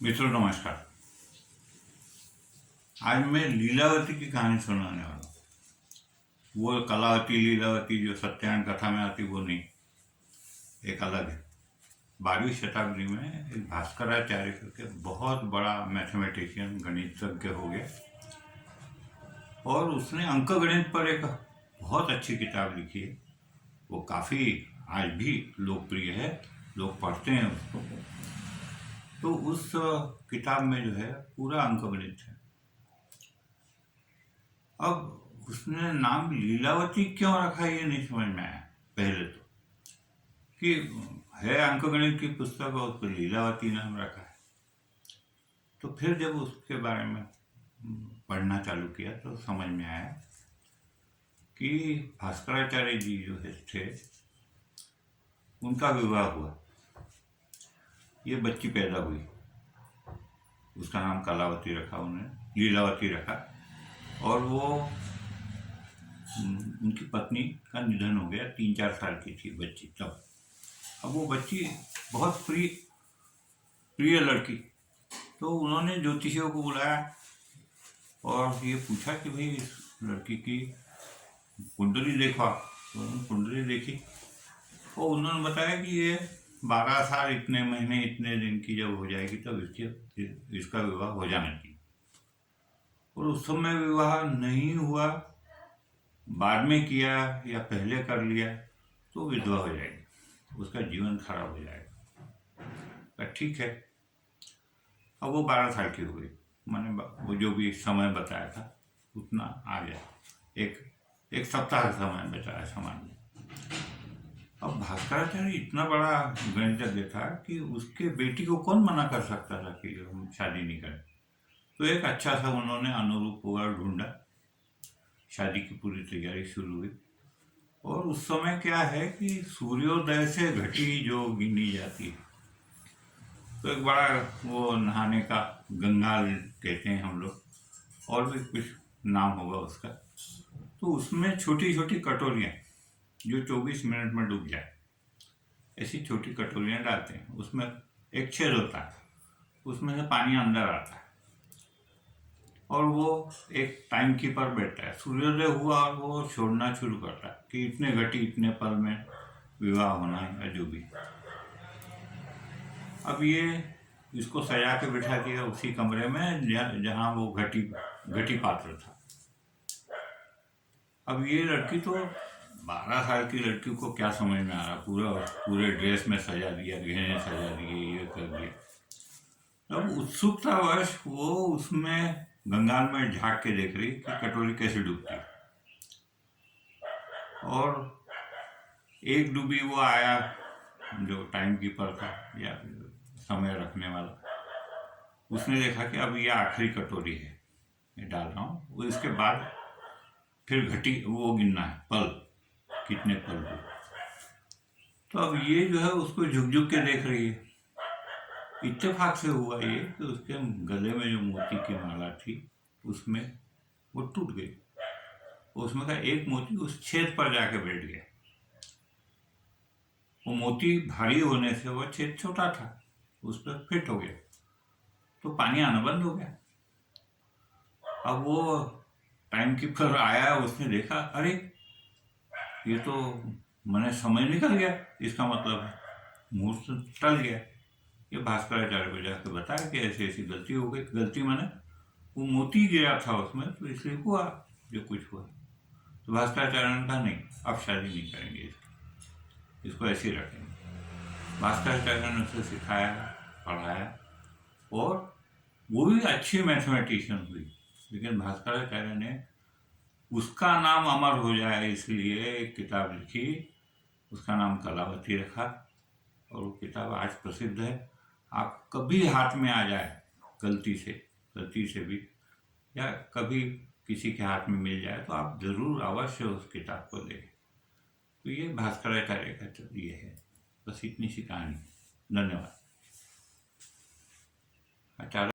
मित्रों नमस्कार। आज मैं लीलावती की कहानी सुनाने वाला हूँ। वो कलावती लीलावती जो सत्यायन कथा में आती वो नहीं, एक अलग है। 12वीं शताब्दी में एक भास्कराचार्य करके बहुत बड़ा मैथमेटिशियन गणितज्ञ हो गया और उसने अंक गणित पर एक बहुत अच्छी किताब लिखी है। वो काफ़ी आज भी लोकप्रिय है, लोग पढ़ते हैं उसको। तो उस किताब में जो है पूरा अंक गणित है। अब उसने नाम लीलावती क्यों रखा ये नहीं समझ में आया पहले तो, कि है अंकगणित की पुस्तक और उसको लीलावती नाम रखा है। तो फिर जब उसके बारे में पढ़ना चालू किया तो समझ में आया कि भास्कराचार्य जी जो है थे, उनका विवाह हुआ, ये बच्ची पैदा हुई, उसका नाम कलावती रखा, उन्हें लीलावती रखा। और वो उनकी पत्नी का निधन हो गया, 3-4 साल की थी बच्ची तब। अब वो बच्ची बहुत प्रिय लड़की, तो उन्होंने ज्योतिषियों को बुलाया और ये पूछा कि भाई इस लड़की की कुंडली देखा। तो उन्होंने कुंडली देखी और उन्होंने बताया कि ये 12 साल इतने महीने इतने दिन की जब हो जाएगी तब इसका विवाह हो जाना चाहिए। और उस समय विवाह नहीं हुआ, बाद में किया या पहले कर लिया तो विधवा हो जाएगी, उसका जीवन खराब हो जाएगा। ठीक है। अब वो 12 साल की हो गई, मैंने वो जो भी समय बताया था उतना आ गया, एक सप्ताह का समय बताया सामान्य। अब भास्कराचार्य इतना बड़ा गणितज्ञ था कि उसके बेटी को कौन मना कर सकता था कि हम शादी नहीं करें। तो एक अच्छा सा उन्होंने अनुरूप हुआ ढूंढा, शादी की पूरी तैयारी शुरू हुई। और उस समय क्या है कि सूर्योदय से घटी जो गिनी जाती है, तो एक बड़ा वो नहाने का गंगाल कहते हैं हम लोग, और भी कुछ नाम होगा उसका। तो उसमें छोटी छोटी कटोरियाँ जो 24 मिनट में डूब जाए, ऐसी छोटी कटोरियाँ डालते हैं। उसमें एक छेद होता है, उसमें से पानी अंदर आता है और वो एक टाइम कीपर बैठता है। सूर्योदय हुआ और वो छोड़ना शुरू करता है कि इतने घटी इतने पल में विवाह होना है, जो भी। अब ये इसको सजा के बिठा दिया उसी कमरे में जहाँ वो घटी पात्र था। अब ये लड़की तो 12 साल की लड़की को क्या समझ में आ रहा, पूरे ड्रेस में सजा दिया, गहने सजा दिए, ये कर दिया। अब उत्सुकतावश वो उसमें गंगाल में झाँक के देख रही कि कटोरी कैसे डूबती है। और एक डूबी वो आया जो टाइम कीपर था या समय रखने वाला, उसने देखा कि अब ये आखिरी कटोरी है, मैं डाल रहा हूँ। वो इसके बाद फिर घटी वो गिनना है पल, कितने पल हुए। तो अब ये जो है उसको झुक झुक के देख रही है। इत्तेफाक से हुआ ये कि उसके गले में जो मोती की माला थी उसमें वो टूट गई। उसमें का एक मोती उस छेद पर जाके बैठ गया। वो मोती भारी होने से वो छेद छोटा था, उस पर फिट हो गया, तो पानी आना बंद हो गया। अब वो टाइम कीपर आया, उसने देखा, अरे ये तो मैंने समय निकल गया, इसका मतलब है मुहूर्त टल गया। ये भास्कराचार्य को जाकर बताया कि ऐसी ऐसी गलती हो गई। गलती मैंने वो मोती गिरा था उसमें, तो इसलिए हुआ जो कुछ हुआ। तो भास्कराचार्य ने कहा नहीं, अब शादी नहीं करेंगे, इसको ऐसे ही रखेंगे। भास्कराचार्य ने उसे सिखाया, पढ़ाया, और वो भी अच्छी मैथमेटिशियन हुई। लेकिन भास्कराचार्य ने उसका नाम अमर हो जाए इसलिए एक किताब लिखी, उसका नाम कलावती रखा, और वो किताब आज प्रसिद्ध है। आप कभी हाथ में आ जाए गलती से भी, या कभी किसी के हाथ में मिल जाए, तो आप जरूर अवश्य उस किताब को देखें। तो ये भास्कराचार्य का ये है, बस इतनी सी कहानी। धन्यवाद।